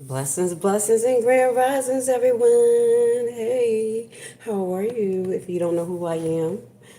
Blessings, blessings, and grand risings, everyone. Hey, how are you? If you don't know who I am,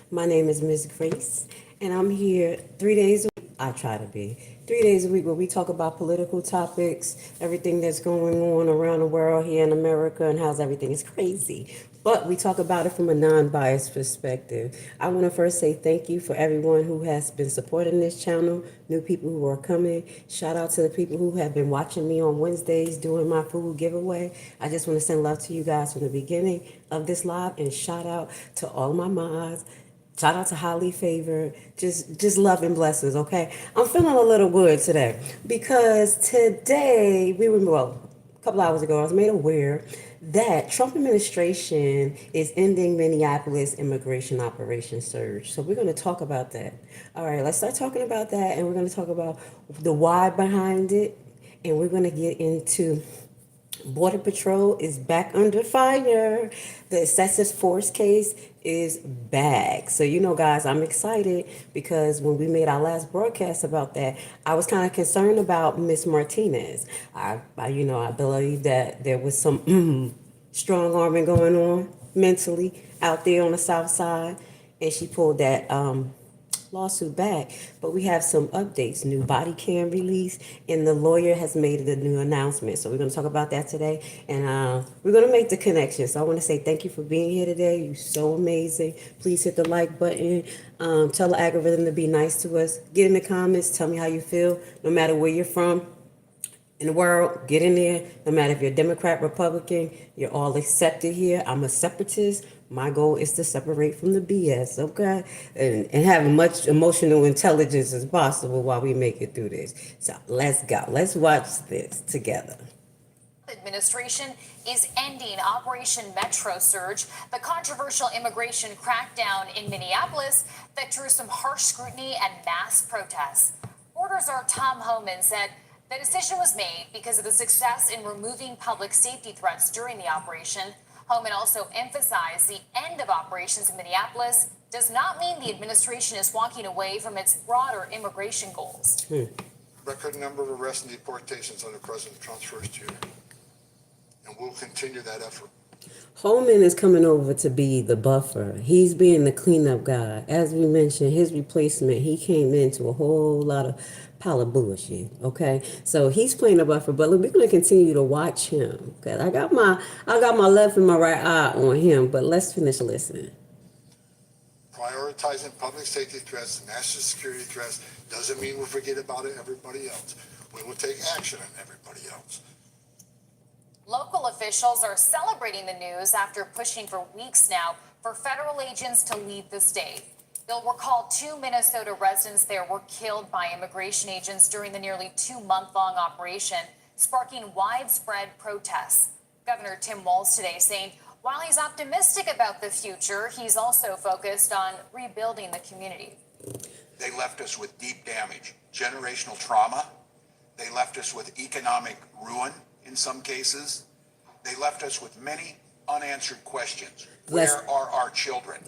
my name is Miss Grace, and I'm here 3 days a week. I try to be 3 days a week where we talk about political topics, everything that's going on around the world here in America, and how's everything is crazy. But we talk about it from a non-biased perspective. I want to first say thank you for everyone who has been supporting this channel, new people who are coming. Shout out to the people who have been watching me on Wednesdays doing my food giveaway. I just want to send love to you guys from the beginning of this live, and shout out to all my mods. Shout out to Highly Favored. Just love and blessings, okay? I'm feeling a little good today because today a couple hours ago, I was made aware that Trump administration is ending Minneapolis immigration operation surge. So we're going to talk about that. All right, let's start talking about that, and we're going to talk about the why behind it, and we're going to get into Border Patrol is back under fire. The excessive force case is back. So, guys, I'm excited because when we made our last broadcast about that, I was kind of concerned about Miss Martinez. I believe that there was some strong arming going on mentally out there on the South Side, and she pulled that lawsuit back. But we have some updates, new body cam release, and the lawyer has made a new announcement. So we're going to talk about that today, and we're going to make the connection. So I want to say thank you for being here today. You're so amazing. Please hit the like button. Tell the algorithm to be nice to us. Get in the comments. Tell me how you feel, no matter where you're from in the world. Get in there. No matter if you're Democrat, Republican, you're all accepted here. I'm a separatist. My goal is to separate from the BS, okay? And have as much emotional intelligence as possible while we make it through this. So let's go. Let's watch this together. Administration is ending Operation Metro Surge, the controversial immigration crackdown in Minneapolis that drew some harsh scrutiny and mass protests. Border Czar Tom Homan said the decision was made because of the success in removing public safety threats during the operation. Homan also emphasized the end of operations in Minneapolis does not mean the administration is walking away from its broader immigration goals. Record number of arrests and deportations under President Trump's first year. And we'll continue that effort. Holman is coming over to be the buffer. He's being the cleanup guy. As we mentioned, his replacement, he came into a whole lot of pile of bullshit. Okay, so he's playing a buffer, but we're going to continue to watch him. Okay, I got my left and my right eye on him, but let's finish listening. Prioritizing public safety threats, national security threats, doesn't mean we'll forget about everybody else. We will take action on everybody else. Local officials are celebrating the news after pushing for weeks now for federal agents to leave the state. You'll recall 2 Minnesota residents there were killed by immigration agents during the nearly 2-month-long operation, sparking widespread protests. Governor Tim Walz today saying while he's optimistic about the future, he's also focused on rebuilding the community. They left us with deep damage, generational trauma. They left us with economic ruin. In some cases, they left us with many unanswered questions. Where are our children?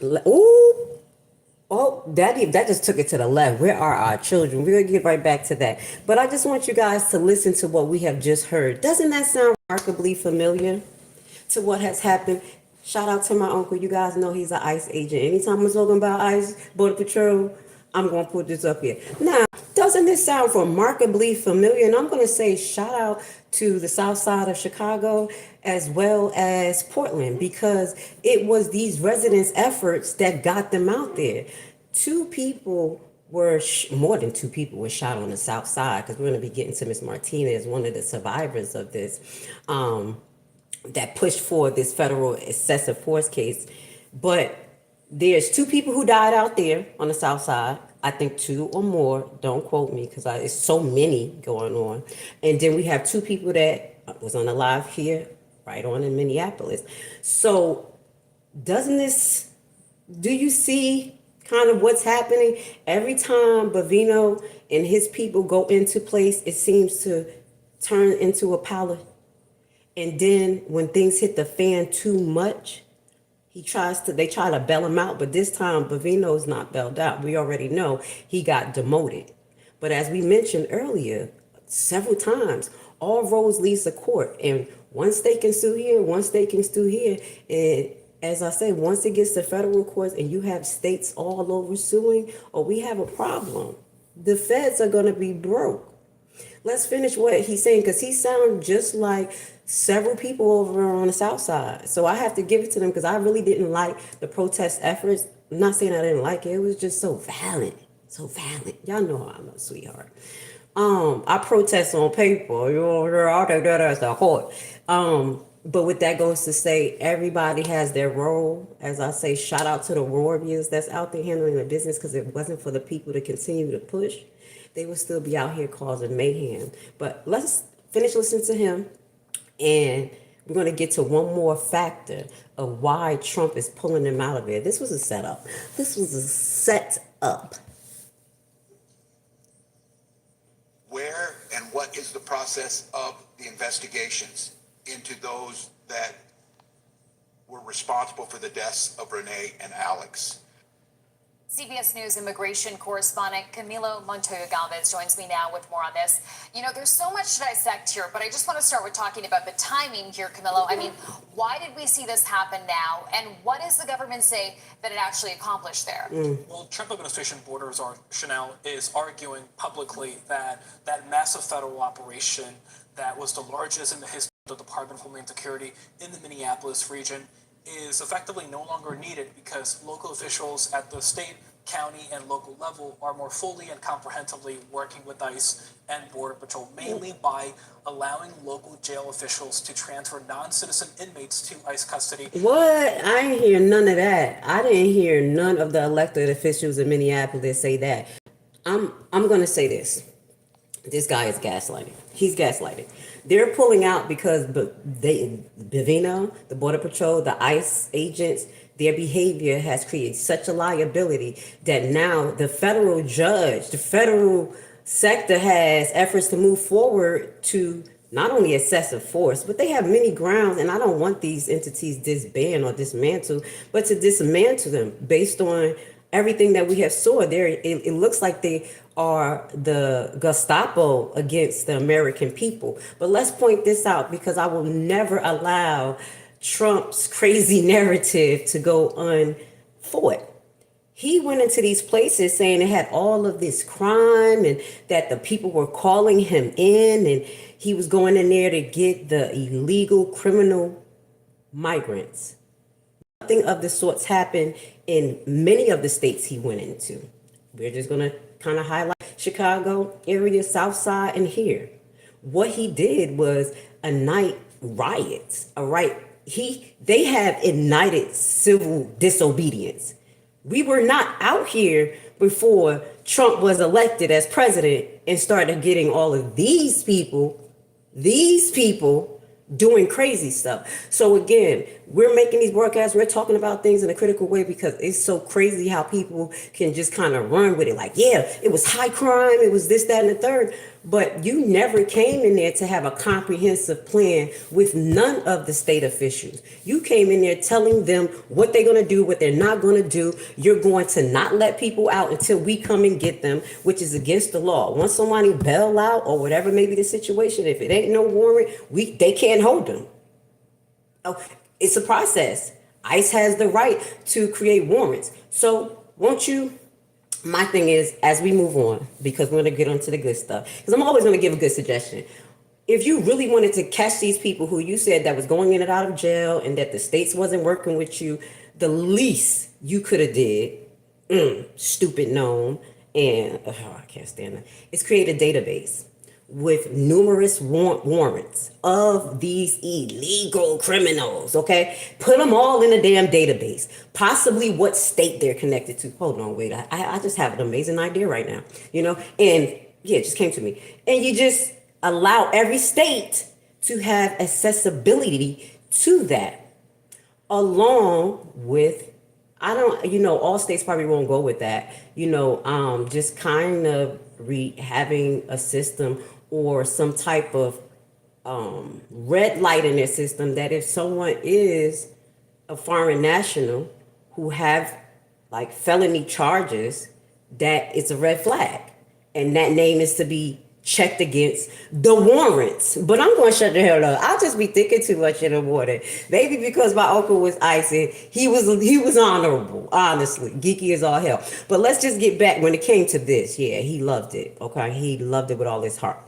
Oh, that just took it to the left. Where are our children? We're going to get right back to that. But I just want you guys to listen to what we have just heard. Doesn't that sound remarkably familiar to what has happened? Shout out to my uncle. You guys know he's an ICE agent. Anytime we're talking about ICE, Border Patrol, I'm going to put this up here. Now, doesn't this sound remarkably familiar? And I'm going to say shout out to the south side of Chicago as well as Portland, because it was these residents' efforts that got them out there. More than two people were shot on the south side, because we're going to be getting to Miss Martinez, one of the survivors of this, that pushed for this federal excessive force case. But there's 2 people who died out there on the south side. I think 2 or more. Don't quote me because it's so many going on. And then we have 2 people that was on the live here, right on in Minneapolis. So do you see kind of what's happening? Every time Bovino and his people go into place, it seems to turn into a palace. And then when things hit the fan too much, they try to bail him out, but this time Bovino's not bailed out. We already know he got demoted. But as we mentioned earlier, several times. All roads leads to court, and one state can sue here, one state can sue here, and as I say, once it gets to federal courts and you have states all over suing, or we have a problem. The feds are going to be broke. Let's finish what he's saying, because he sounds just like several people over on the South Side. So I have to give it to them, because I really didn't like the protest efforts. I'm not saying I didn't like it. It was just so violent. So violent. Y'all know I'm a sweetheart. I protest on paper. You know, I'll take that as a court. But with that goes to say, everybody has their role. As I say, shout out to the warriors that's out there handling the business, because if it wasn't for the people to continue to push, they would still be out here causing mayhem. But let's finish listening to him, and we're going to get to one more factor of why Trump is pulling them out of it. This was a setup. This was a setup. Where and what is the process of the investigations into those that were responsible for the deaths of Renee and Alex? CBS News immigration correspondent Camilo Montoya Galvez joins me now with more on this. You know, there's so much to dissect here, but I just want to start with talking about the timing here, Camilo. I mean, why did we see this happen now? And what does the government say that it actually accomplished there? Well, Trump administration borders Chanel is arguing publicly that that massive federal operation that was the largest in the history of the Department of Homeland Security in the Minneapolis region is effectively no longer needed, because local officials at the state, county, and local level are more fully and comprehensively working with ICE and Border Patrol, mainly by allowing local jail officials to transfer non-citizen inmates to ICE custody. What? I didn't hear none of that. I didn't hear none of the elected officials in Minneapolis say that. I'm going to say this. This guy is gaslighting. He's gaslighting. They're pulling out because Bovino, the Border Patrol, the ICE agents, their behavior has created such a liability that now the federal judge, the federal sector has efforts to move forward to not only excessive force, but they have many grounds, and I don't want these entities disbanded or dismantled, but to dismantle them based on everything that we have saw there. It looks like they are the Gestapo against the American people. But let's point this out, because I will never allow Trump's crazy narrative to go unfought. He went into these places saying it had all of this crime and that the people were calling him in, and he was going in there to get the illegal criminal migrants. Nothing of the sorts happened in many of the states he went into. We're just going to kind of highlight Chicago area, South Side, and here. What he did was ignite riots. All right. They have ignited civil disobedience. We were not out here before Trump was elected as president and started getting all of these people doing crazy stuff. So again, we're making these broadcasts, we're talking about things in a critical way, because it's so crazy how people can just kind of run with it. Like, yeah, it was high crime, it was this, that, and the third. But you never came in there to have a comprehensive plan with none of the state officials. You came in there telling them what they're going to do, what they're not going to do. You're going to not let people out until we come and get them, which is against the law. Once somebody bail out or whatever may be the situation, if it ain't no warrant, they can't hold them. Oh, it's a process. ICE has the right to create warrants. So won't you? My thing is, as we move on, because we're going to get onto the good stuff, because I'm always going to give a good suggestion. If you really wanted to catch these people who you said that was going in and out of jail and that the states wasn't working with you, the least you could have did, stupid gnome, and I can't stand that, is create a database with numerous warrants of these illegal criminals, okay? Put them all in a damn database, possibly what state they're connected to. Hold on, wait, I just have an amazing idea right now, and yeah, it just came to me. And you just allow every state to have accessibility to that, along with, all states probably won't go with that, just kind of having a system or some type of red light in their system, that if someone is a foreign national who have felony charges, that it's a red flag, and that name is to be checked against the warrants. But I'm going to shut the hell up. I'll just be thinking too much in the morning. Maybe because my uncle was icy, he was honorable, honestly. Geeky as all hell. But let's just get back when it came to this. Yeah, he loved it. Okay, he loved it with all his heart.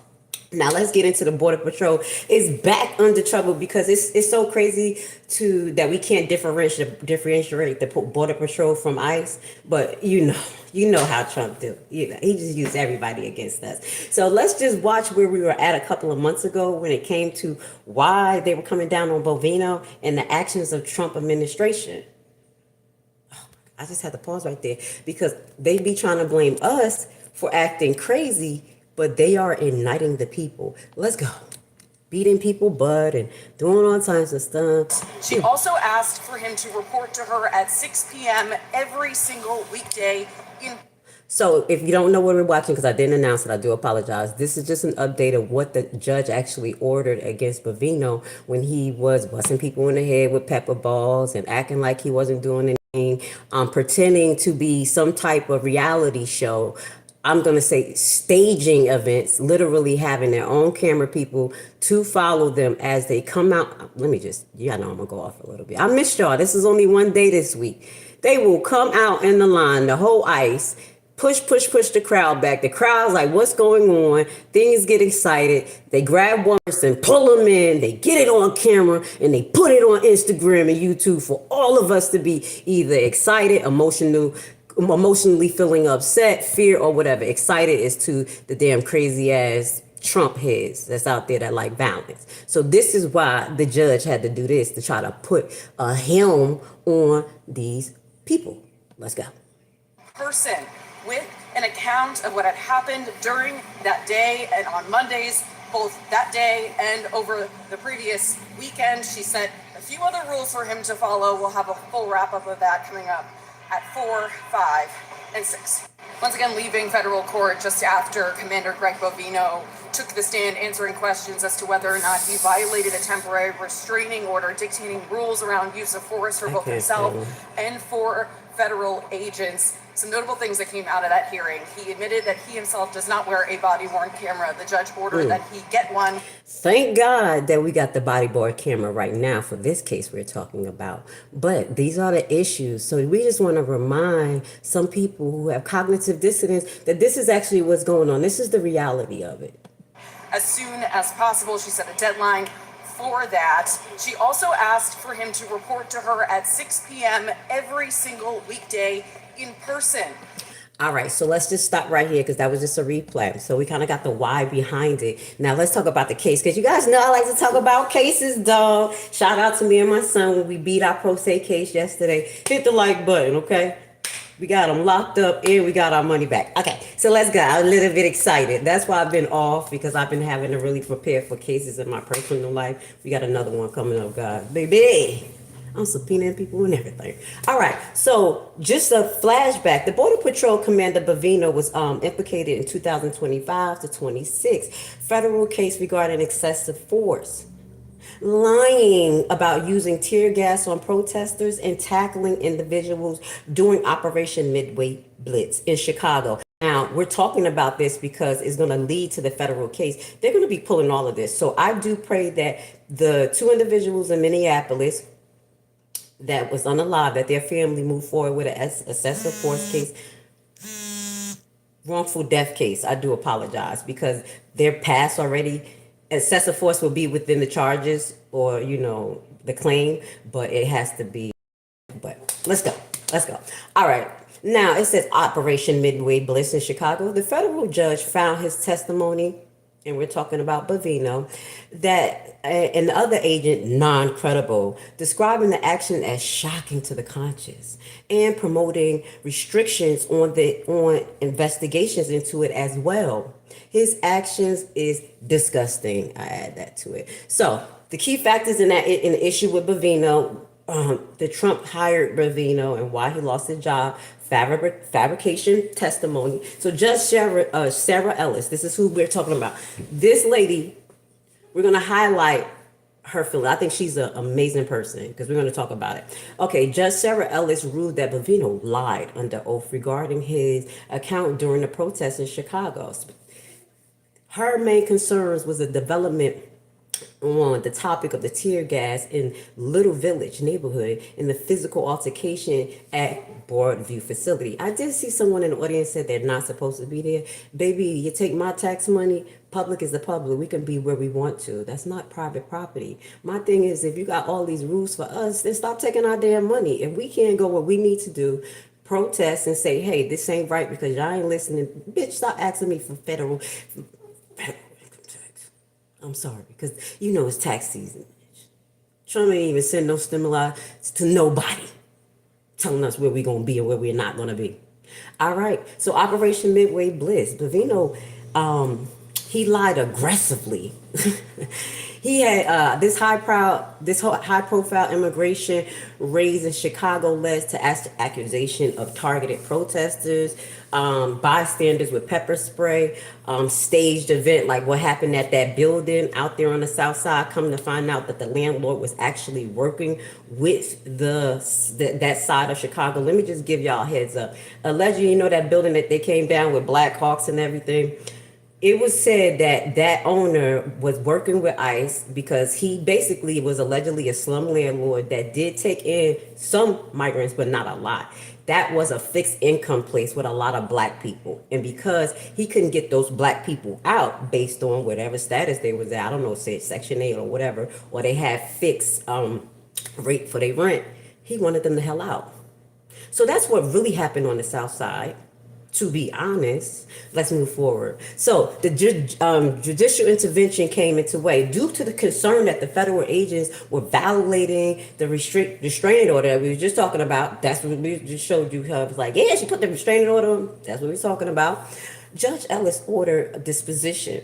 Now let's get into the Border Patrol. It's back under trouble because it's so crazy that we can't differentiate the Border Patrol from ICE. But you know how Trump do. You know, he just used everybody against us. So let's just watch where we were at a couple of months ago when it came to why they were coming down on Bovino and the actions of Trump administration. I just had to pause right there because they be trying to blame us for acting crazy, but they are igniting the people. Let's go. Beating people butt and doing all kinds of stuff. She also asked for him to report to her at 6 p.m. every single weekday in. So if you don't know what we're watching, because I didn't announce it, I do apologize. This is just an update of what the judge actually ordered against Bovino when he was busting people in the head with pepper balls and acting like he wasn't doing anything, pretending to be some type of reality show. I'm going to say staging events, literally having their own camera people to follow them as they come out. Let me just, know I'm going to go off a little bit. I missed y'all. This is only one day this week. They will come out in the line, the whole ICE, push the crowd back. The crowd's like, what's going on? Things get excited. They grab one person, pull them in. They get it on camera and they put it on Instagram and YouTube for all of us to be either excited, emotionally feeling upset, fear, or whatever. Excited is to the damn crazy ass Trump heads that's out there that like violence. So this is why the judge had to do this, to try to put a helm on these people. Let's go. Person with an account of what had happened during that day and on Mondays, both that day and over the previous weekend. She set a few other rules for him to follow. We'll have a full wrap up of that coming up at 4, 5, and 6. Once again, leaving federal court just after Commander Greg Bovino took the stand answering questions as to whether or not he violated a temporary restraining order dictating rules around use of force for both himself and for federal agents. Some notable things that came out of that hearing. He admitted that he himself does not wear a body-worn camera. The judge ordered that he get one. Thank God that we got the bodyboard camera right now for this case we're talking about. But these are the issues. So we just want to remind some people who have cognitive dissonance that this is actually what's going on. This is the reality of it. As soon as possible, she set a deadline for that. She also asked for him to report to her at 6 p.m. every single weekday in person. All right, so let's just stop right here because that was just a replay. So we kind of got the why behind it. Now let's talk about the case because you guys know I like to talk about cases, dog. Shout out to me and my son when we beat our pro se case yesterday. Hit the like button, okay? We got them locked up and we got our money back. Okay, so let's go. I'm a little bit excited. That's why I've been off, because I've been having to really prepare for cases in my personal life. We got another one coming up, guys. Baby, I'm subpoenaing people and everything. All right, so just a flashback. The Border Patrol Commander Bovino was implicated in 2025 to 26 federal case regarding excessive force, lying about using tear gas on protesters and tackling individuals during Operation Midway Blitz in Chicago. Now, we're talking about this because it's going to lead to the federal case. They're going to be pulling all of this. So I do pray that the two individuals in Minneapolis that was unalive, that their family move forward with an excessive force case, wrongful death case. I do apologize because they're passed already. Excessive force will be within the charges or, the claim, but it has to be. But let's go. All right. Now it says Operation Midway Blitz in Chicago. The federal judge found his testimony, and we're talking about Bovino, and the other agent non-credible, describing the action as shocking to the conscience and promoting restrictions on investigations into it as well. His actions is disgusting. I add that to it. So the key factors in the issue with Bovino, the Trump hired Bovino and why he lost his job, fabrication testimony. So Judge Sarah Ellis, this is who we're talking about. This lady, we're going to highlight her feeling. I think she's an amazing person because we're going to talk about it. Okay, Judge Sarah Ellis ruled that Bovino lied under oath regarding his account during the protests in Chicago. Her main concerns was the development on the topic of the tear gas in Little Village neighborhood and the physical altercation at Broadview facility. I did see someone in the audience said they're not supposed to be there. Baby, you take my tax money, public is the public. We can be where we want to. That's not private property. My thing is, if you got all these rules for us, then stop taking our damn money. If we can't go what we need to do, protest and say, hey, this ain't right because y'all ain't listening. Bitch, stop asking me for federal income tax. I'm sorry, because you know it's tax season. Trump ain't even send no stimuli to nobody telling us where we're going to be and where we're not going to be. All right, so Operation Midway Bliss. Bovino, he lied aggressively. He had this high profile immigration raid in Chicago led to accusation of targeted protesters, bystanders with pepper spray, staged event like what happened at that building out there on the south side. Come to find out that the landlord was actually working with that side of Chicago. Let me just give y'all a heads up. Allegedly, you know that building that they came down with Black Hawks and everything. It was said that that owner was working with ICE because he basically was allegedly a slum landlord that did take in some migrants, but not a lot. That was a fixed income place with a lot of Black people. And because he couldn't get those Black people out based on whatever status they was at, I don't know, say Section 8 or whatever, or they had fixed rate for their rent, he wanted them the hell out. So that's what really happened on the south side. To be honest, let's move forward. So the judicial intervention came into way due to the concern that the federal agents were violating the restraining order that we were just talking about. That's what we just showed you. Her was like, yeah, she put the restraining order on. That's what we're talking about. Judge Ellis ordered a disposition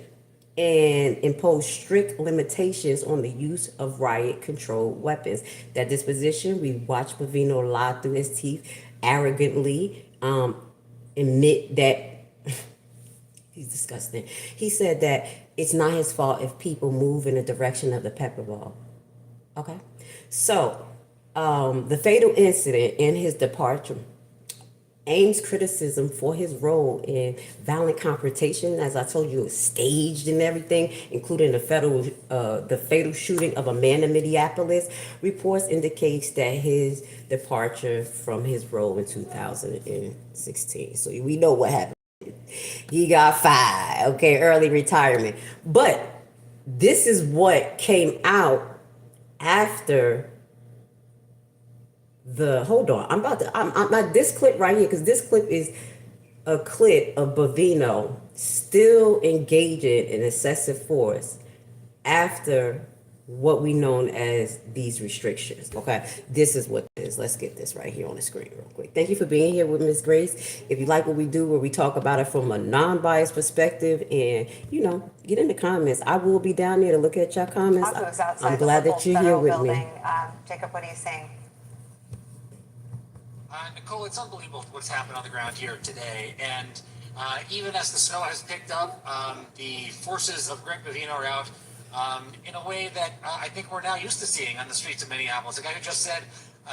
and imposed strict limitations on the use of riot control weapons. That disposition, we watched Bovino lie through his teeth arrogantly, admit that he's disgusting. He said that it's not his fault if people move in the direction of the pepper ball. Okay, so the fatal incident in his departure aims criticism for his role in violent confrontation. As I told you, it was staged and everything, including the fatal shooting of a man in Minneapolis. Reports indicates that his departure from his role in 2016. So we know what happened. He got fired, okay, early retirement. But this is what came out after hold on. I'm this clip right here, because this clip is a clip of Bovino still engaging in excessive force after what we known as these restrictions. Okay, this is what it is. Let's get this right here on the screen real quick. Thank you for being here with Miss Grace. If you like what we do, where we talk about it from a non-biased perspective, and get in the comments. I will be down there to look at your comments. I'm glad that you're here with me. Jacob, what are you saying? Nicole, it's unbelievable what's happened on the ground here today. And even as the snow has picked up, the forces of Greg Bovino are out in a way that I think we're now used to seeing on the streets of Minneapolis. The guy who just said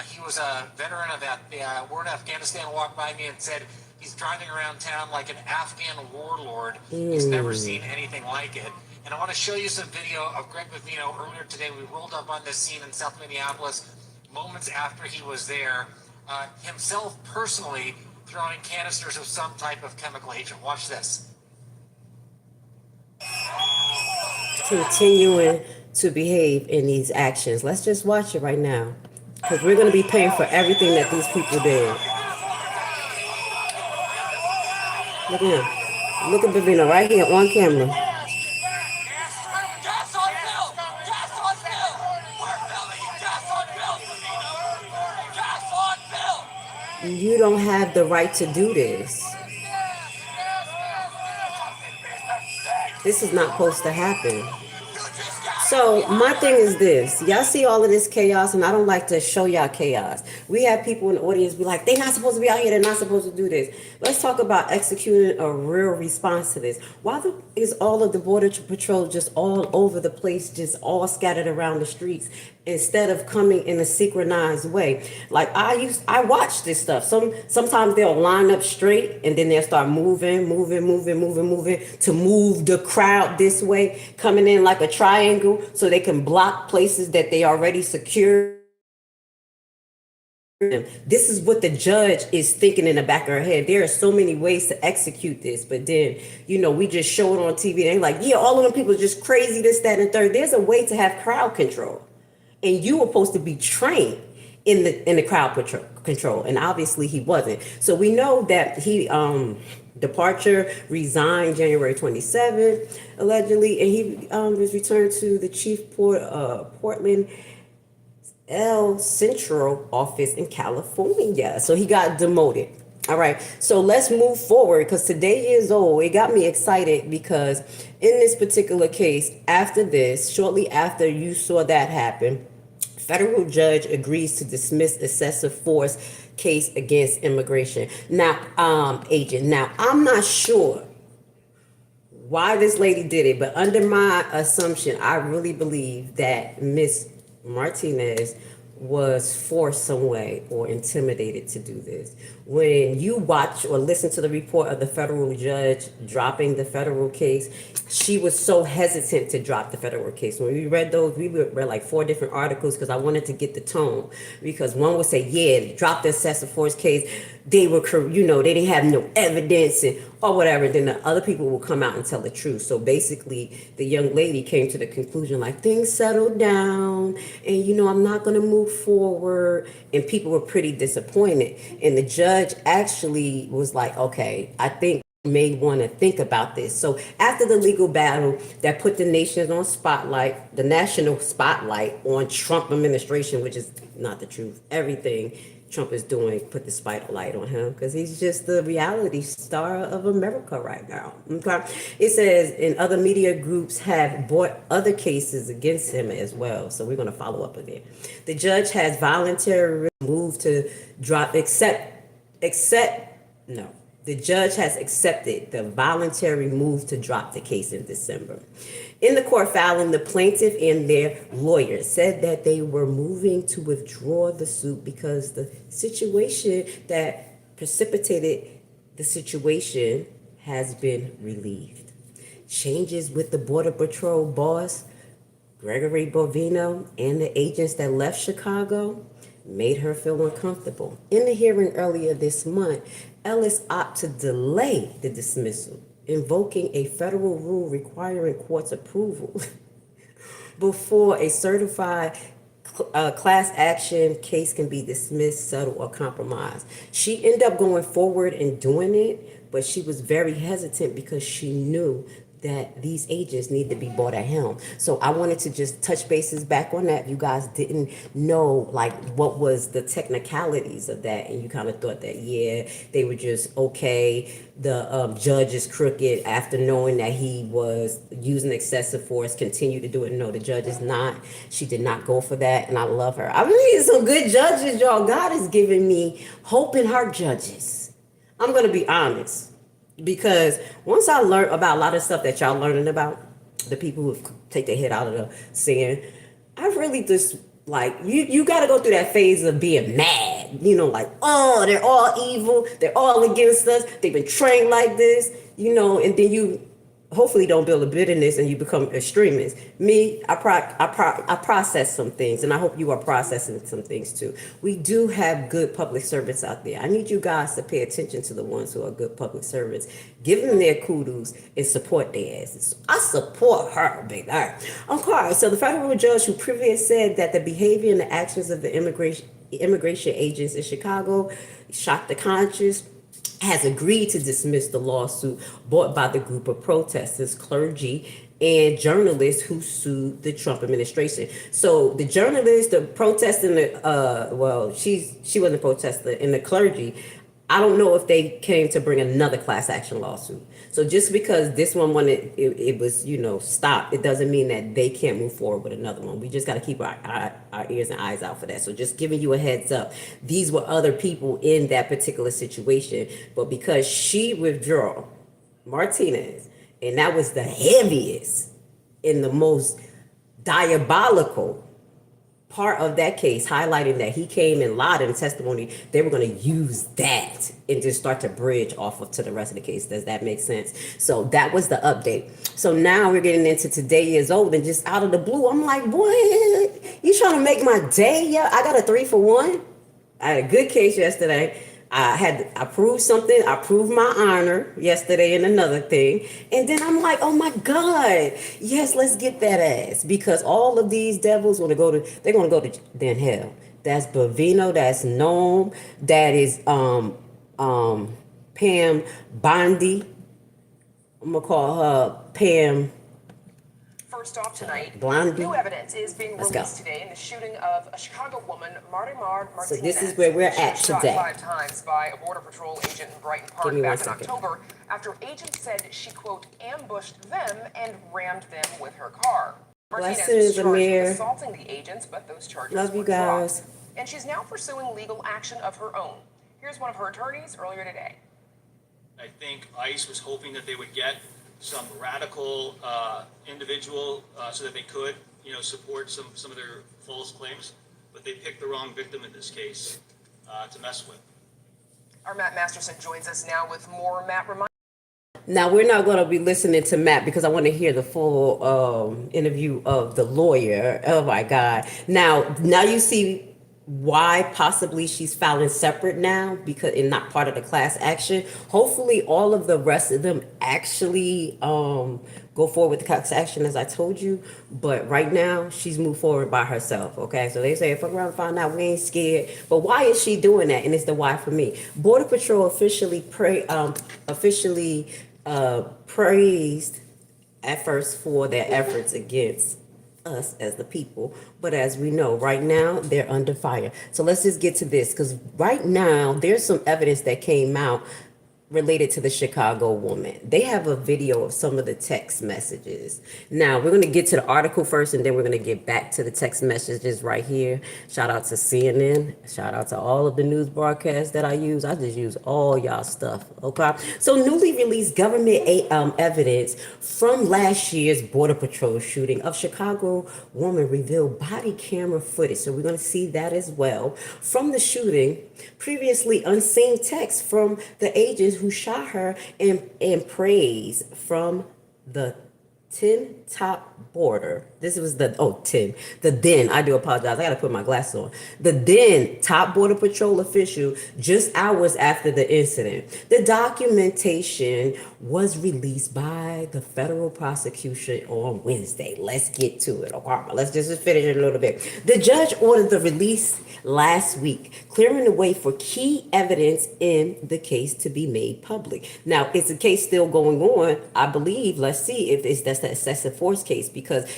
he was a veteran of that war in Afghanistan walked by me and said he's driving around town like an Afghan warlord. He's never seen anything like it. And I want to show you some video of Greg Bovino earlier today. We rolled up on this scene in South Minneapolis moments after he was there. Himself personally throwing canisters of some type of chemical agent. Watch this. Continuing to behave in these actions. Let's just watch it right now, because we're going to be paying for everything that these people did. Look at him. Look at Bovino right here on camera. You don't have the right to do this. This is not supposed to happen. So my thing is this. Y'all see all of this chaos, and I don't like to show y'all chaos. We have people in the audience be like, they're not supposed to be out here. They're not supposed to do this. Let's talk about executing a real response to this. Why is all of the Border Patrol just all over the place, just all scattered around the streets, instead of coming in a synchronized way. Like I watch this stuff. Sometimes they'll line up straight and then they'll start moving to move the crowd this way, coming in like a triangle so they can block places that they already secured. This is what the judge is thinking in the back of her head. There are so many ways to execute this, but then, we just show it on TV. They're like, yeah, all of them people are just crazy, this, that, and third. There's a way to have crowd control. And you were supposed to be trained in the crowd control. And obviously he wasn't. So we know that he departure, resigned January 27th, allegedly, and he was returned to the chief Portland Central office in California. So he got demoted. All right. So let's move forward because today is old. It got me excited because in this particular case, after this, shortly after you saw that happen, federal judge agrees to dismiss excessive force case against immigration. Now, agent. Now, I'm not sure why this lady did it, but under my assumption, I really believe that Miss Martinez was forced some way or intimidated to do this. When you watch or listen to the report of the federal judge dropping the federal case, she was so hesitant to drop the federal case. When we read those, we read like 4 different articles because I wanted to get the tone. Because one would say, yeah, drop the excessive force case. They were, they didn't have no evidence or whatever. Then the other people will come out and tell the truth. So basically, the young lady came to the conclusion like things settled down, and I'm not going to move forward. And people were pretty disappointed. And the judge actually was like, okay, I think may want to think about this. So after the legal battle that put the national spotlight on Trump administration, which is not the truth, everything Trump is doing put the spotlight on him because he's just the reality star of America right now. Okay, it says, and other media groups have brought other cases against him as well. So we're going to follow up again. The judge has voluntarily moved to drop, the judge has accepted the voluntary move to drop the case in December. In the court filing, the plaintiff and their lawyers said that they were moving to withdraw the suit because the situation that precipitated the situation has been relieved. Changes with the Border Patrol boss, Gregory Bovino, and the agents that left Chicago made her feel uncomfortable. In the hearing earlier this month, Ellis opted to delay the dismissal, invoking a federal rule requiring court's approval before a certified class action case can be dismissed, settled, or compromised. She ended up going forward and doing it, but she was very hesitant because she knew that these agents need to be brought at helm. So I wanted to just touch bases back on that. You guys didn't know like what was the technicalities of that, and you kind of thought that they were just okay. The judge is crooked after knowing that he was using excessive force, continue to do it. No, the judge is not. She did not go for that, and I love her. I mean, some good judges, y'all. God is giving me hope in her judges. I'm gonna be honest. Because once I learned about a lot of stuff that y'all learning about, the people who take their head out of the sand, I really just like you got to go through that phase of being mad, like, oh, they're all evil, they're all against us, they've been trained like this, and then you hopefully don't build a bitterness and you become extremist. Me, I process some things, and I hope you are processing some things too. We do have good public servants out there. I need you guys to pay attention to the ones who are good public servants. Give them their kudos and support their asses. I support her, baby. All right. Okay, so the federal judge who previously said that the behavior and the actions of the immigration agents in Chicago shocked the conscience has agreed to dismiss the lawsuit brought by the group of protesters, clergy, and journalists who sued the Trump administration. So the journalists, the protesting, she wasn't a protester, and the clergy, I don't know if they came to bring another class action lawsuit. So just because this one wanted, it was, stopped, it doesn't mean that they can't move forward with another one. We just got to keep our ears and eyes out for that. So just giving you a heads up. These were other people in that particular situation. But because she withdrew, Martinez, and that was the heaviest and the most diabolical part of that case, highlighting that he came and lied in testimony, they were going to use that and just start to bridge off of to the rest of the case. Does that make sense? So that was the update. So now we're getting into today is old, and just out of the blue, I'm like, boy, you trying to make my day? Yeah, I got a 3-for-1. I had a good case yesterday. I proved something. I proved my honor yesterday in another thing. And then I'm like, oh my God, yes, let's get that ass. Because all of these devils they're going to go to then hell. That's Bovino, that's Noam, that is Pam Bondi. I'm going to call her Pam. First off tonight, Blondie. new evidence is being Let's released go. today in the shooting of a Chicago woman, Martinez. So this is where we're She at was shot today. 5 times by a Border Patrol agent in Brighton Park Give me back 1 in second. October after agents said she, quote, ambushed them and rammed them with her car. Martinez Blessings, was charged Amir. with assaulting the agents, but those charges Love you were guys. dropped. And she's now pursuing legal action of her own. Here's one of her attorneys earlier today. I think ICE was hoping that they would get some radical individual so that they could, support some of their false claims, but they picked the wrong victim in this case to mess with. Our Matt Masterson joins us now with more. Matt, remind. Now, we're not going to be listening to Matt because I want to hear the full interview of the lawyer. Oh, my God. Now you see why possibly she's filing separate now because and not part of the class action. Hopefully, all of the rest of them actually go forward with the class action, as I told you. But right now, she's moved forward by herself. Okay, so they say, fuck around and find out, we ain't scared. But why is she doing that? And it's the why for me. Border Patrol officially praised at first for their efforts against us as the people, but as we know right now they're under fire. So let's just get to this, because right now there's some evidence that came out related to the Chicago woman. They have a video of some of the text messages. Now we're going to get to the article first, and then we're going to get back to the text messages right here. Shout out to CNN. Shout out to all of the news broadcasts that I use. I just use all y'all stuff. Okay. So newly released government evidence from last year's Border Patrol shooting of Chicago woman revealed body camera footage. So we're going to see that as well. From the shooting, previously unseen text from the agents who shot her and praise from the 10 top border. This was the 10. The then, I do apologize. I got to put my glasses on. The then top Border Patrol official just hours after the incident. The documentation was released by the federal prosecution on Wednesday. Let's get to it. Okay, let's just finish it a little bit. The judge ordered the release last week, clearing the way for key evidence in the case to be made public. Now, is the case still going on? I believe. Let's see if that's the excessive force case, because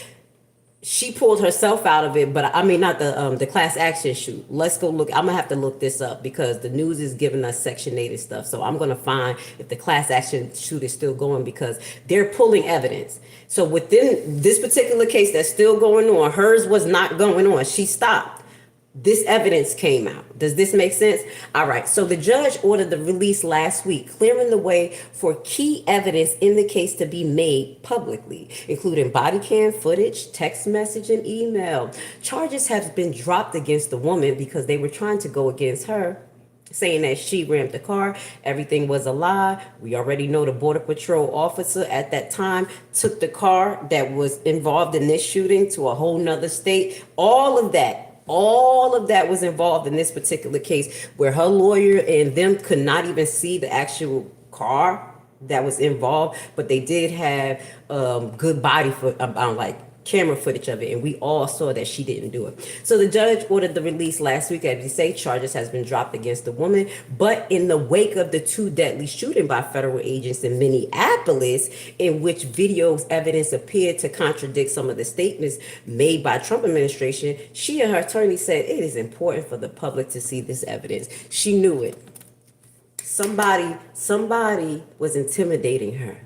she pulled herself out of it, but I mean not the class action shoot. Let's go look. I'm gonna have to look this up because the news is giving us Section 8 and stuff. So I'm gonna find if the class action shoot is still going, because they're pulling evidence. So within this particular case that's still going on, hers was not going on. She stopped. This evidence came out. Does this make sense? All right. So the judge ordered the release last week, clearing the way for key evidence in the case to be made publicly, including body cam footage, text message, and email. Charges have been dropped against the woman because they were trying to go against her, saying that she rammed the car. Everything was a lie. We already know the Border Patrol officer at that time took the car that was involved in this shooting to a whole nother state. All of that was involved in this particular case, where her lawyer and them could not even see the actual car that was involved, but they did have good body for camera footage of it, and we all saw that she didn't do it. So the judge ordered the release last week. As you say, charges has been dropped against the woman, but in the wake of the 2 deadly shooting by federal agents in Minneapolis, in which videos evidence appeared to contradict some of the statements made by Trump administration, she and her attorney said it is important for the public to see this evidence. She knew it. Somebody was intimidating her.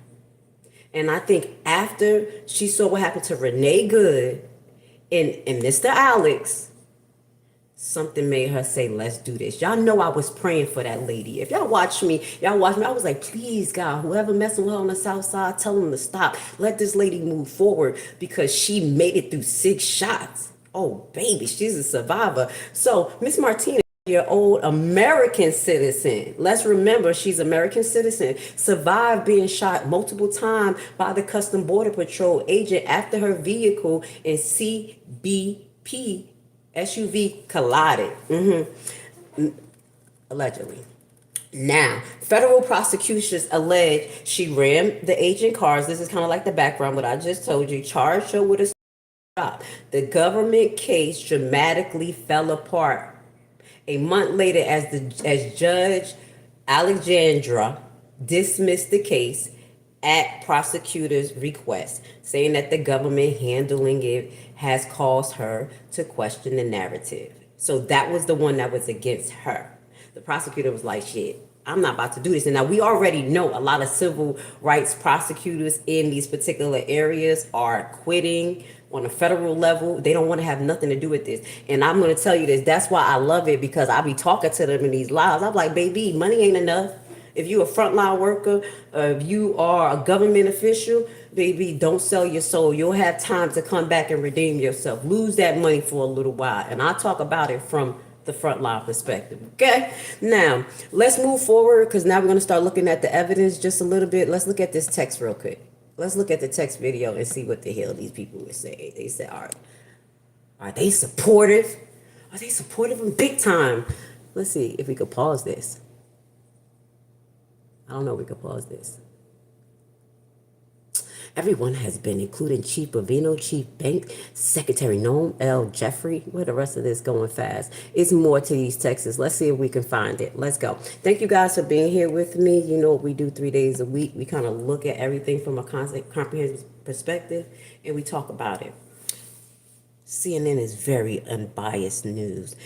And I think after she saw what happened to Renee Good and Mr. Alex, something made her say, let's do this. Y'all know I was praying for that lady. If y'all watch me, I was like, please, God, whoever messing with her on the south side, tell them to stop. Let this lady move forward, because she made it through 6 shots. Oh, baby, she's a survivor. So, Miss Martinez, your old American citizen. Let's remember she's American citizen. Survived being shot multiple times by the Custom Border Patrol agent after her vehicle in CBP SUV collided. Allegedly. Now, federal prosecutors allege she rammed the agent cars. This is kind of like the background, what I just told you. Charged her with a stop. The government case dramatically fell apart a month later as Judge Alexandra dismissed the case at prosecutors' request, saying that the government handling it has caused her to question the narrative. So that was the one that was against her. The prosecutor was like, shit, I'm not about to do this. And now we already know a lot of civil rights prosecutors in these particular areas are quitting on a federal level. They don't want to have nothing to do with this. And I'm going to tell you this. That's why I love it, because I be talking to them in these lives. I'm like, baby, money ain't enough. If you a frontline worker, if you are a government official, baby, don't sell your soul. You'll have time to come back and redeem yourself. Lose that money for a little while. And I talk about it from the frontline perspective. Okay, now let's move forward, because now we're going to start looking at the evidence just a little bit. Let's look at this text real quick. Let's look at the text video and see what the hell these people would say. They said, are they supportive? Are they supportive in big time? Let's see if we could pause this. I don't know if we could pause this. Everyone has been, including Chief Bovino, Chief Bank Secretary Noam L. Jeffrey. Where the rest of this going fast? It's more to these texts. Let's see if we can find it. Let's go. Thank you guys for being here with me. You know what we do 3 days a week. We kind of look at everything from a comprehensive perspective, and we talk about it. CNN is very unbiased news.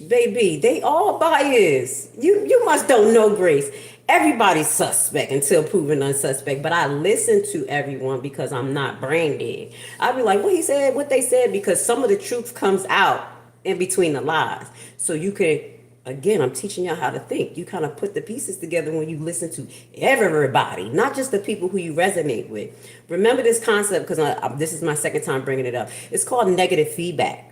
Baby, they all biased. You must don't know, Grace. Everybody's suspect until proven unsuspect. But I listen to everyone because I'm not brain dead. I'll be like, what he said, what they said, because some of the truth comes out in between the lies. So you can, again, I'm teaching y'all how to think. You kind of put the pieces together when you listen to everybody, not just the people who you resonate with. Remember this concept, because this is my second time bringing it up. It's called negative feedback.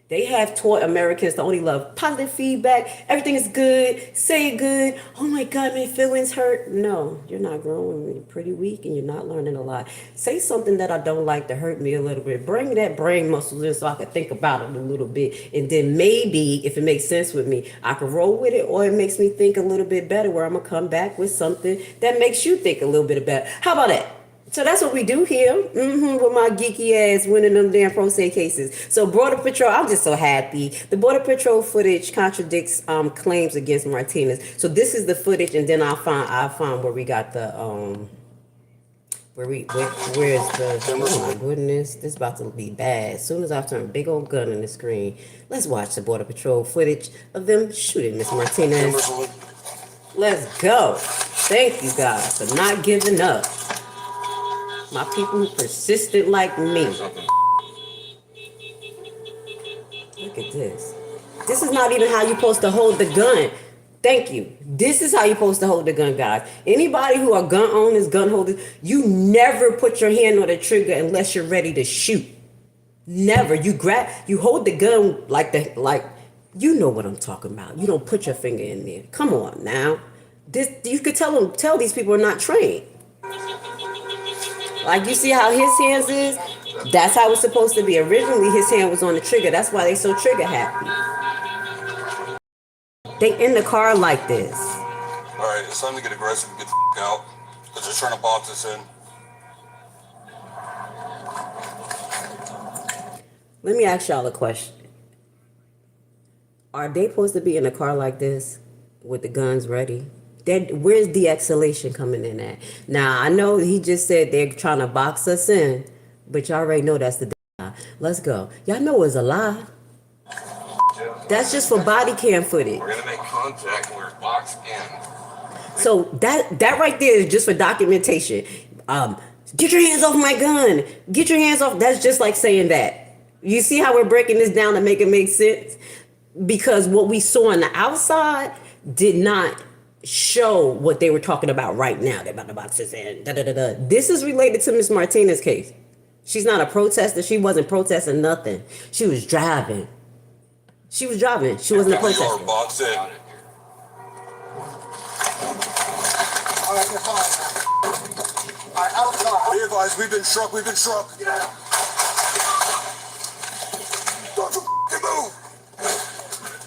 They have taught Americans to only love positive feedback. Everything is good. Say it good. Oh my God, my feelings hurt. No, you're not growing. You're pretty weak and you're not learning a lot. Say something that I don't like to hurt me a little bit. Bring that brain muscle in so I can think about it a little bit. And then maybe, if it makes sense with me, I can roll with it, or it makes me think a little bit better, where I'm going to come back with something that makes you think a little bit better. How about that? So that's what we do here, with my geeky ass winning them damn pro se cases. So Border Patrol, I'm just so happy. The Border Patrol footage contradicts claims against Martinez. So this is the footage, and then I'll find where we got the where's the, oh my goodness, this is about to be bad. As soon as I turn a big old gun on the screen, let's watch the Border Patrol footage of them shooting Miss Martinez. Let's go. Thank you guys for not giving up. My people who persistent like me. Look at this. This is not even how you're supposed to hold the gun. Thank you. This is how you're supposed to hold the gun, guys. Anybody who are gun owners, gun holders, you never put your hand on the trigger unless you're ready to shoot. Never. You hold the gun like you know what I'm talking about. You don't put your finger in there. Come on now. You could tell these people are not trained. Like, you see how his hands is? That's how it's supposed to be. Originally, his hand was on the trigger. That's why they so trigger happy. They in the car like this. All right, it's time to get aggressive and get the out, because they're trying to box us in. Let me ask y'all a question. Are they supposed to be in a car like this with the guns ready? Where's the exhalation coming in at? Now, I know he just said they're trying to box us in, but y'all already know that's the lie. Let's go. Y'all know it's a lie. That's just for body cam footage. We're going to make contact and we're boxed in. So that right there is just for documentation. Get your hands off my gun. Get your hands off. That's just like saying that. You see how we're breaking this down to make it make sense? Because what we saw on the outside did not show what they were talking about right now. They're about to say, da da da da. This is related to Miss Martinez's case. She's not a protester. She wasn't protesting nothing. She was driving. She was driving. She wasn't a We are protester. boxing. Be advised, we've been struck. We've been struck. Don't you move.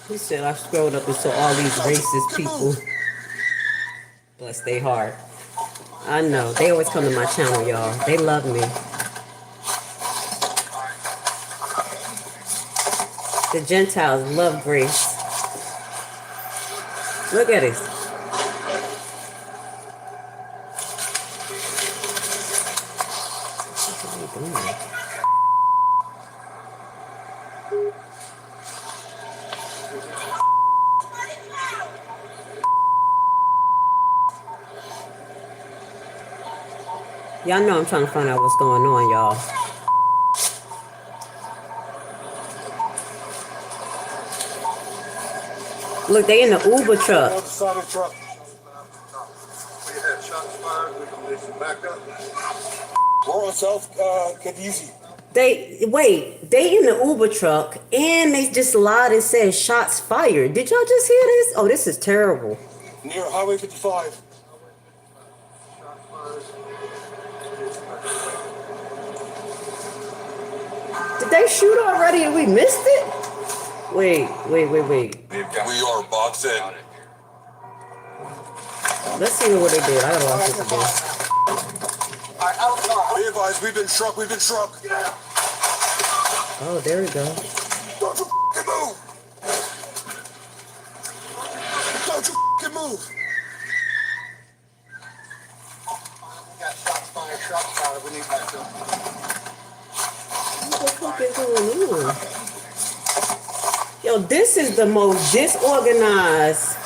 He said I scrolled up and saw all these racist people. Bless their heart. I know. They always come to my channel, y'all. They love me. The Gentiles love Grace. Look at it. Y'all know I'm trying to find out what's going on, y'all. Look, they in the Uber truck. On the side of the truck. We had shots fired. We can listen back up. We're on South, get easy. They in the Uber truck and they just lied and said shots fired. Did y'all just hear this? Oh, this is terrible. Near Highway 55. Did they shoot already and we missed it? Wait. We are boxing. Let's see what they did. I gotta watch this again. Be advised, we've been struck. We've been struck. Oh, there we go. Don't you move. Don't you move. We got shots fired. We need back up. What the fuck is going on? Yo, this is the most disorganized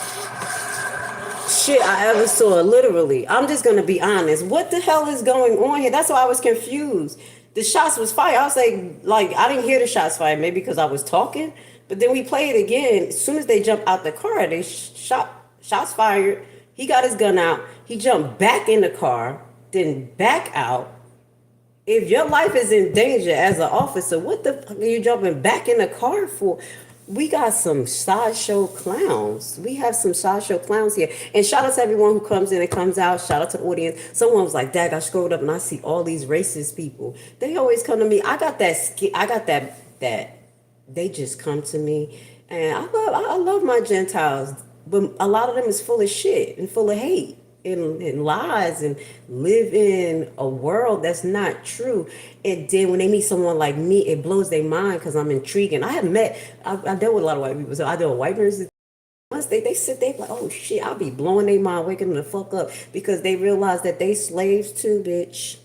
shit I ever saw, literally. I'm just gonna be honest. What the hell is going on here? That's why I was confused. The shots was fired. I was like, I didn't hear the shots fired, maybe because I was talking. But then we played it again. As soon as they jumped out the car, they shots fired. He got his gun out. He jumped back in the car, then back out. If your life is in danger as an officer, what the fuck are you jumping back in the car for? We got some sideshow clowns. We have some sideshow clowns here. And shout out to everyone who comes in and comes out. Shout out to the audience. Someone was like, Dag, I scrolled up and I see all these racist people. They always come to me. I got that they just come to me. And I love my Gentiles. But a lot of them is full of shit and full of hate. And lies and live in a world that's not true. And then when they meet someone like me, it blows their mind because I'm intriguing. I dealt with a lot of white people. So I dealt with white nurses. Once they sit there like, oh shit, I'll be blowing their mind, waking them the fuck up because they realize that they slaves too, bitch.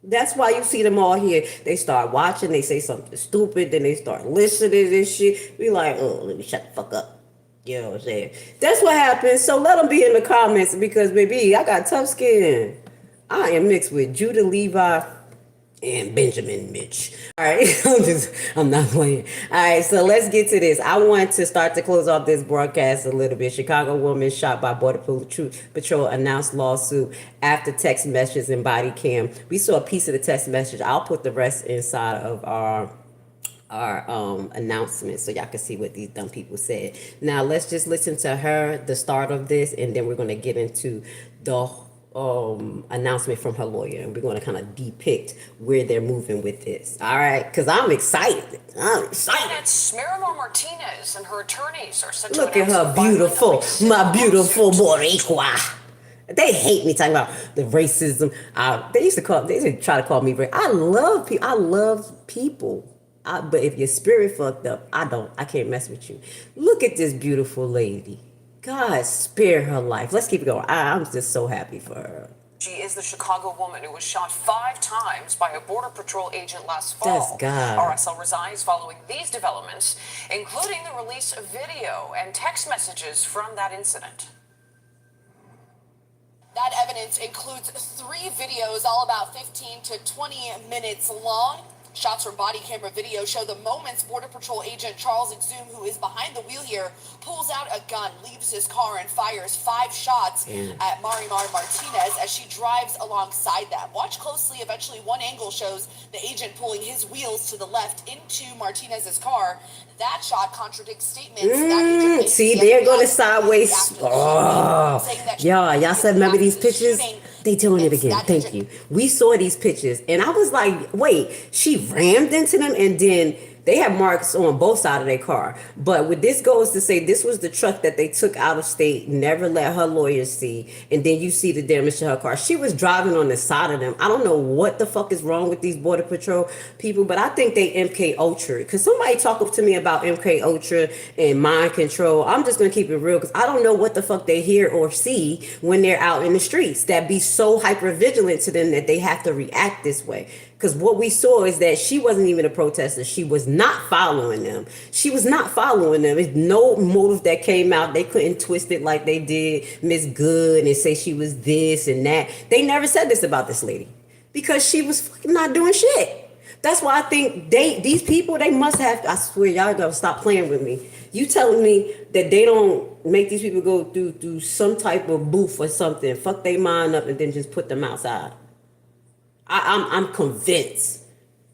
That's why you see them all here. They start watching, they say something stupid, then they start listening to this shit. We like, oh, let me shut the fuck up. You know what I'm saying? That's what happens. So let them be in the comments because, baby, I got tough skin. I am mixed with Judah Levi and Benjamin Mitch. All right. I'm not playing. All right. So let's get to this. I want to start to close off this broadcast a little bit. Chicago woman shot by Border Patrol announced lawsuit after text messages and body cam. We saw a piece of the text message. I'll put the rest inside of our announcement so y'all can see what these dumb people said. Now let's just listen to her, the start of this, and then we're going to get into the announcement from her lawyer, and we're going to kind of depict where they're moving with this. All right, because I'm excited. And it's Miramar Martinez and her attorneys are set to look at her, beautiful, my beautiful Boricua. They hate me talking about the racism. They try to call me. I love people. I love people. But if your spirit fucked up, I can't mess with you. Look at this beautiful lady. God spare her life. Let's keep it going. I'm just so happy for her. She is the Chicago woman who was shot 5 times by a Border Patrol agent last fall. That's God. RSL resigns following these developments, including the release of video and text messages from that incident. That evidence includes 3 videos, all about 15 to 20 minutes long. Shots from body camera video show the moments Border Patrol agent Charles Exum, who is behind the wheel here, pulls out a gun, leaves his car, and fires 5 shots at Marimar Martinez as she drives alongside them. Watch closely. Eventually, one angle shows the agent pulling his wheels to the left into Martinez's car. That shot contradicts statements that agent made. See, there go the sideways. Oh, y'all said, remember these pictures? They doing it again. Thank you. We saw these pictures, and I was like, wait, she rammed into them, and then they have marks on both sides of their car. But what this goes to say, this was the truck that they took out of state, never let her lawyers see, and then you see the damage to her car. She was driving on the side of them. I don't know what the fuck is wrong with these Border Patrol people, but I think they MK Ultra. Because somebody talk to me about MK Ultra and mind control. I'm just going to keep it real, because I don't know what the fuck they hear or see when they're out in the streets that be so hyper vigilant to them that they have to react this way. Because what we saw is that she wasn't even a protester. She was not following them. She was not following them. There's no motive that came out. They couldn't twist it like they did Miss Good and say she was this and that. They never said this about this lady because she was fucking not doing shit. That's why I think these people, they must have, I swear, y'all gotta stop playing with me. You telling me that they don't make these people go through some type of booth or something, fuck their mind up and then just put them outside. I'm convinced,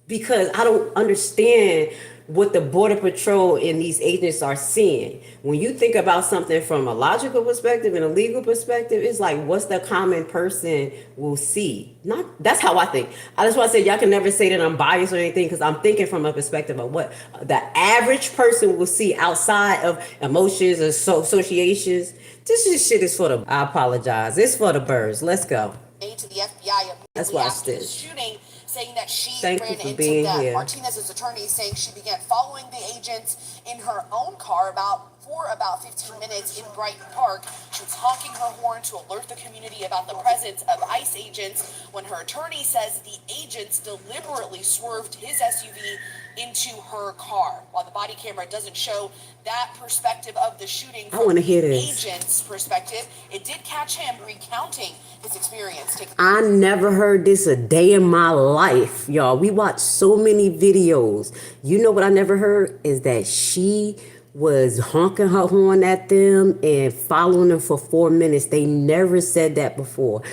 because I don't understand what the Border Patrol and these agents are seeing. When you think about something from a logical perspective and a legal perspective, it's like, what's the common person will see? That's how I think. I just want to say, y'all can never say that I'm biased or anything, because I'm thinking from a perspective of what the average person will see outside of emotions or associations. This shit is for the, I apologize, it's for the birds. Let's go. To the FBI That's why I after the stood. shooting, saying that she Thank ran you for into being them. here. Martinez's attorney saying she began following the agents in her own car for about 15 minutes in Brighton Park. She was honking her horn to alert the community about the presence of ICE agents, when her attorney says the agents deliberately swerved his SUV into her car. While the body camera doesn't show that perspective of the shooting I want to hear the this. agent's perspective, it did catch him recounting his experience. I never heard this a day in my life, y'all. We watched so many videos. You know what I never heard is that she was honking her horn at them and following them for 4 minutes. They never said that before.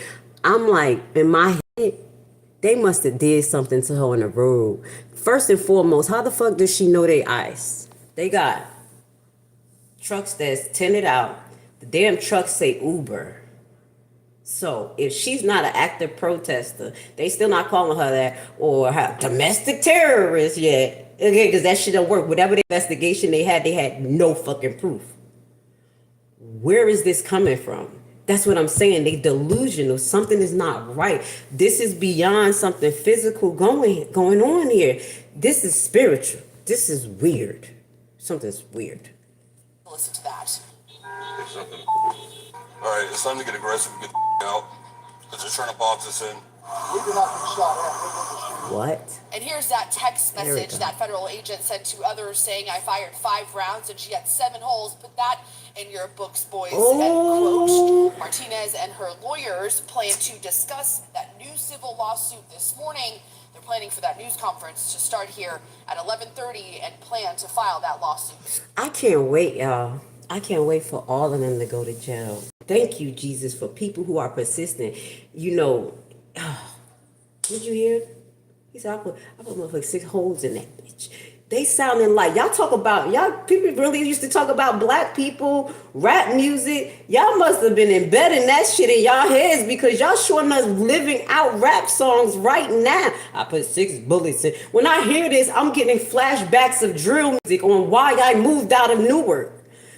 I'm like, in my head, they must have did something to her on the road. First and foremost, how the fuck does she know they ICE? They got trucks that's tinted out. The damn trucks say Uber. So if she's not an active protester, they still not calling her that, or her domestic terrorist yet. Okay, because that shit don't work. Whatever the investigation they had no fucking proof. Where is this coming from? That's what I'm saying. They delusional. Something is not right. This is beyond something physical going on here. This is spiritual. This is weird. Something's weird. Listen to that. All right, it's time to get aggressive and get the out. Because they're trying to box us in. We did not get shot at. What? And here's that text There we message go. that federal agent sent to others saying, I fired 5 rounds and she had 7 holes. Put that in your books, boys. Oh. End quote. Martinez and her lawyers plan to discuss that new civil lawsuit this morning. They're planning for that news conference to start here at 11:30 and plan to file that lawsuit. I can't wait, y'all. I can't wait for all of them to go to jail. Thank you, Jesus, for people who are persistent. You know, did you hear? He said, I put like 6 holes in that bitch. They sounding like, y'all talk about, y'all people really used to talk about black people, rap music. Y'all must have been embedding that shit in y'all heads, because y'all showing us living out rap songs right now. I put 6 bullets in. When I hear this, I'm getting flashbacks of drill music on why I moved out of Newark.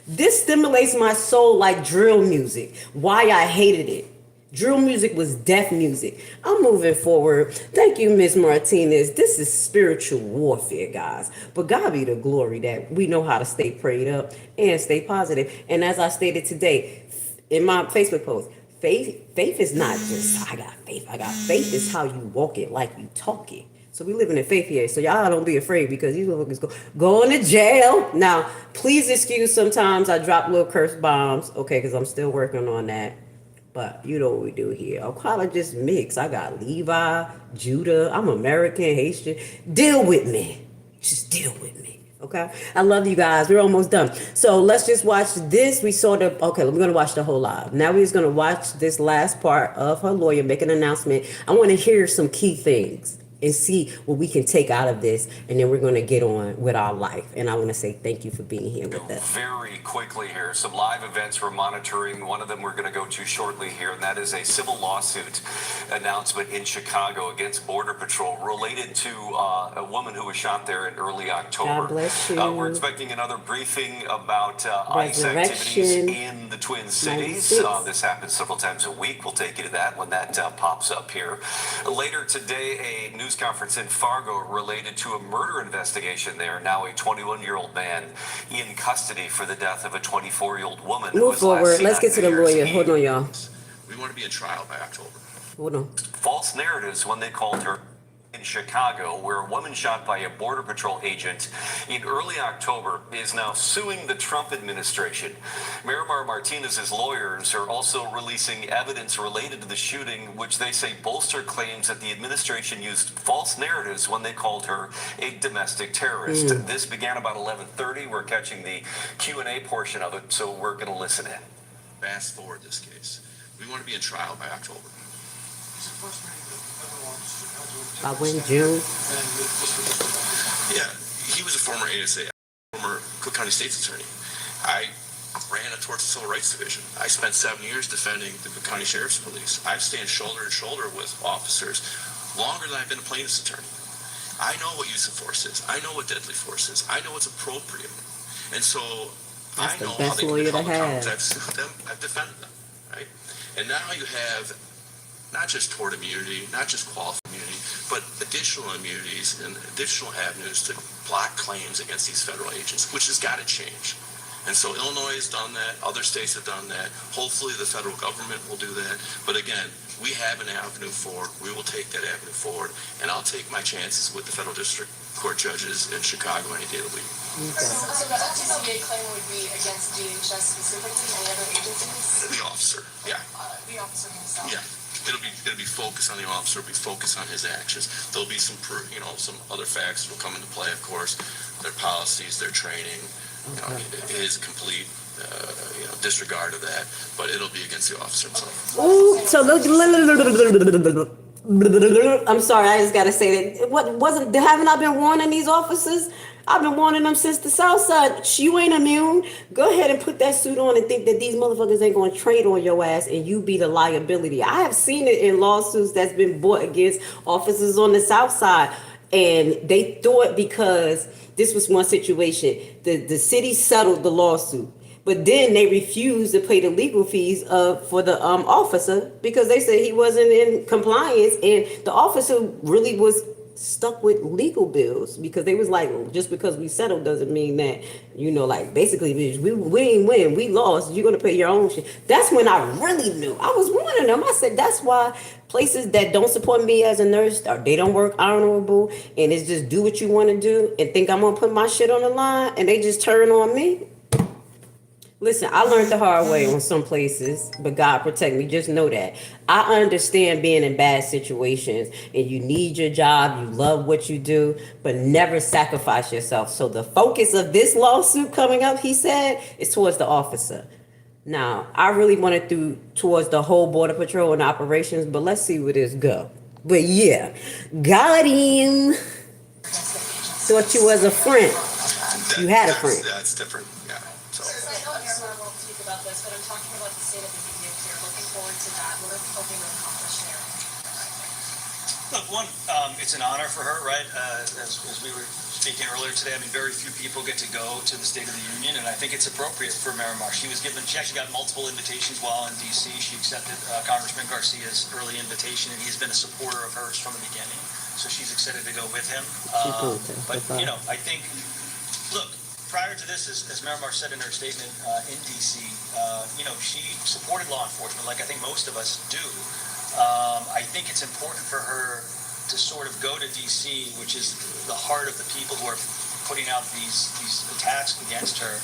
This stimulates my soul like drill music. Why I hated it. Drill music was deaf music. I'm moving forward. Thank you, Miss Martinez. This is spiritual warfare, guys. But God be the glory that we know how to stay prayed up and stay positive. And as I stated today in my Facebook post, faith is not just I got faith. I got faith is how you walk it like you talk it. So we living in faith here. So y'all don't be afraid, because these motherfuckers going to jail. Now, please excuse sometimes I drop little curse bombs. Okay, because I'm still working on that. But you know what we do here. I'll call it just mix. I got Levi, Judah. I'm American, Haitian. Deal with me. Just deal with me. Okay? I love you guys. We're almost done. So let's just watch this. We sort of, okay, we're going to watch the whole live. Now we're just going to watch this last part of her lawyer make an announcement. I want to hear some key things and see what we can take out of this, and then we're going to get on with our life. And I want to say thank you for being here with us. Very quickly here, some live events we're monitoring. One of them we're going to go to shortly here, and that is a civil lawsuit announcement in Chicago against Border Patrol related to a woman who was shot there in early October. God bless you. We're expecting another briefing about ICE activities in the Twin Cities. This happens several times a week. We'll take you to that when that pops up here. Later today, a news conference in Fargo related to a murder investigation there. Now a 21-year-old man in custody for the death of a 24-year-old woman. Move forward. Let's get to the lawyer. Hold on, y'all. We want to be in trial by October. Hold on. False narratives when they called her in Chicago, where a woman shot by a Border Patrol agent in early October is now suing the Trump administration. Miramar Martinez's lawyers are also releasing evidence related to the shooting, which they say bolster claims that the administration used false narratives when they called her a domestic terrorist. This began about 11:30. We're catching the Q&A portion of it, so we're going to listen in. Fast forward this case. We want to be in trial by October. By when, June? Yeah, he was a former ASA, former Cook County State's attorney. I ran a torts and civil rights division. I spent 7 years defending the Cook County Sheriff's Police. I've stand shoulder to shoulder with officers longer than I've been a plaintiff's attorney. I know what use of force is. I know what deadly force is. I know what's appropriate. And so I know how they can become accountants. I've sued them. I've defended them, right? And now you have not just tort immunity, not just qualified immunity, but additional immunities and additional avenues to block claims against these federal agents, which has got to change. And so Illinois has done that. Other states have done that. Hopefully the federal government will do that. But again, we have an avenue forward. We will take that avenue forward. And I'll take my chances with the federal district court judges in Chicago any day of the week. So the FTCA claim would be against DHS specifically, any other agencies? The officer, yeah. The officer himself? Yeah. It'll be focused on the officer. It'll be focused on his actions. There'll be some other facts that will come into play, of course. Their policies, their training, his complete disregard of that. But it'll be against the officer himself. Ooh, so I'm sorry, I just gotta say that. Haven't I been warning these officers? I've been warning them since the South Side. You ain't immune. Go ahead and put that suit on and think that these motherfuckers ain't gonna trade on your ass and you be the liability. I have seen it in lawsuits that's been brought against officers on the South Side, and they thought because this was one situation, the city settled the lawsuit. But then they refused to pay the legal fees for the officer because they said he wasn't in compliance, and the officer really was stuck with legal bills because they was like, just because we settled doesn't mean that, like basically we ain't win, we lost, you're gonna pay your own shit. That's when I really knew. I was warning them. I said that's why places that don't support me as a nurse, or they don't work honorable, and it's just do what you want to do and think I'm gonna put my shit on the line, and they just turn on me. Listen, I learned the hard way on some places, but God protect me. Just know that. I understand being in bad situations and you need your job, you love what you do, but never sacrifice yourself. So the focus of this lawsuit coming up, he said, is towards the officer. Now, I really wanted towards the whole Border Patrol and operations, but let's see where this go. But yeah, got him. Thought you was a friend. You had a friend. That's different. But I'm talking about the state of the union here. Looking forward to that. What are we hoping to accomplish there? Look, one, it's an honor for her, right? As we were speaking earlier today, I mean, very few people get to go to the State of the Union, and I think it's appropriate for Miramar. She actually got multiple invitations while in D.C. She accepted Congressman Garcia's early invitation, and he's been a supporter of hers from the beginning. So she's excited to go with him. But I think, look, prior to this, as Miramar said in her statement in D.C., she supported law enforcement like I think most of us do. I think it's important for her to sort of go to D.C., which is the heart of the people who are putting out these attacks against her,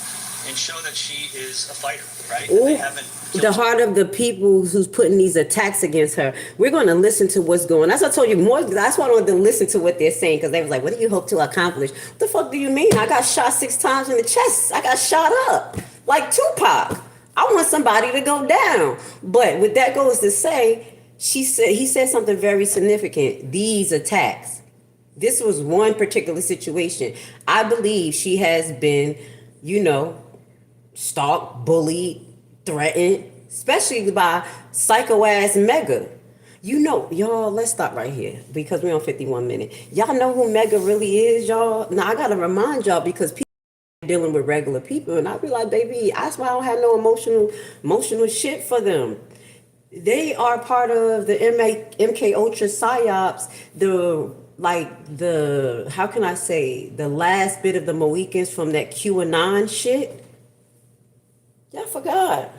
and show that she is a fighter, right? That they haven't The heart of the people who's putting these attacks against her. We're going to listen to what's going on. That's what I told you more. That's why I wanted to listen to what they're saying, because they was like, what do you hope to accomplish? What the fuck do you mean? I got shot 6 times in the chest. I got shot up like Tupac. I want somebody to go down. But with that goes to say, he said something very significant. These attacks. This was one particular situation. I believe she has been, stalked, bullied, threatened, especially by psycho-ass Mega. Y'all, let's stop right here because we're on 51 minutes. Y'all know who Mega really is, y'all? Now, I got to remind y'all because people are dealing with regular people, and I be like, baby, that's why I don't have no emotional shit for them. They are part of the MK Ultra psyops, how can I say, the last bit of the Mohicans from that QAnon shit. Y'all forgot.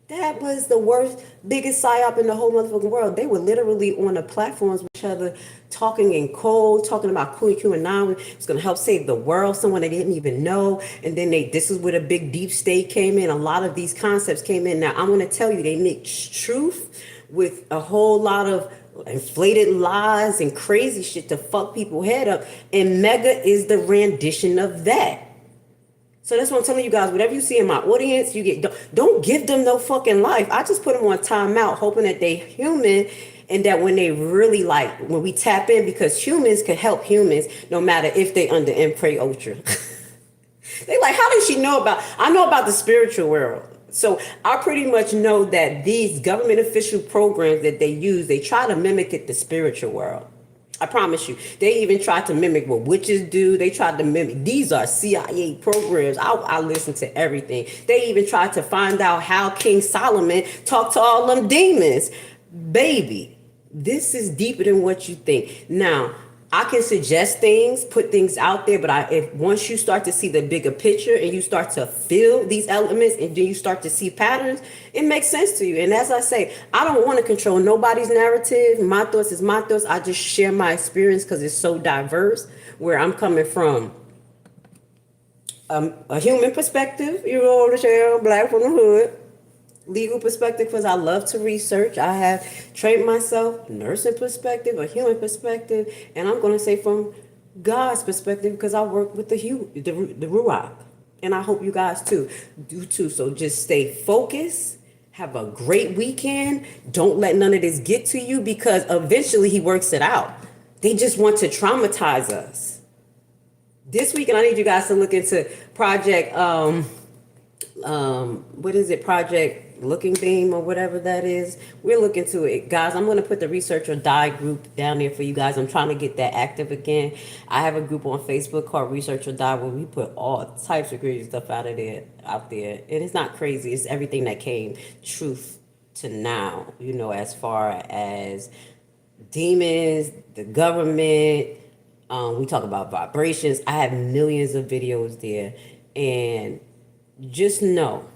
That was the worst, biggest psyop in the whole motherfucking world. They were literally on the platforms with each other, talking in code, talking about QAnon. It's going to help save the world, someone they didn't even know. And then this is where the big deep state came in. A lot of these concepts came in. Now, I'm going to tell you, they mix truth with a whole lot of inflated lies and crazy shit to fuck people's head up. And Mega is the rendition of that. So that's what I'm telling you guys. Whatever you see in my audience, don't give them no fucking life. I just put them on timeout, hoping that they human, and that when they really when we tap in, because humans can help humans, no matter if they under MK Ultra. They like, how does she know about? I know about the spiritual world. So I pretty much know that these government official programs that they use, they try to mimic it the spiritual world. I promise you. They even tried to mimic what witches do. They tried to mimic. These are CIA programs. I listen to everything. They even tried to find out how King Solomon talked to all them demons. Baby, this is deeper than what you think. Now, I can suggest things, put things out there, but if once you start to see the bigger picture and you start to feel these elements and then you start to see patterns, it makes sense to you. And as I say, I don't want to control nobody's narrative. My thoughts is my thoughts. I just share my experience because it's so diverse, where I'm coming from a human perspective, black from the hood. Legal perspective, because I love to research. I have trained myself, nursing perspective, a human perspective, and I'm going to say from God's perspective, because I work with the Ruach, and I hope you guys do too. So just stay focused. Have a great weekend. Don't let none of this get to you, because eventually he works it out. They just want to traumatize us. This weekend, I need you guys to look into Project, what is it? Project Looking Beam or whatever that is. We're looking to it, guys. I'm going to put the Research or Die group down there for you guys. I'm trying to get that active again. I have a group on Facebook called Research or Die, where we put all types of crazy stuff out there. And it's not crazy. It's everything that came truth to now, as far as demons, the government. We talk about vibrations. I have millions of videos there. And just know,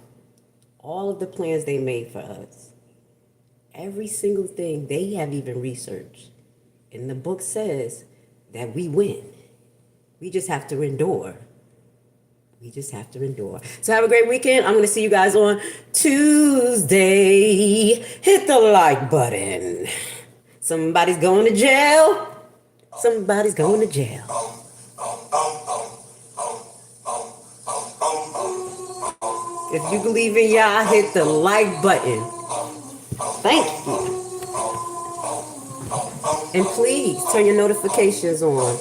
all of the plans they made for us, every single thing they have even researched. And the book says that we win. We just have to endure. So have a great weekend. I'm going to see you guys on Tuesday. Hit the like button. Somebody's going to jail. Somebody's going to jail. If you believe in Yah, hit the like button. Thank you. And please turn your notifications on.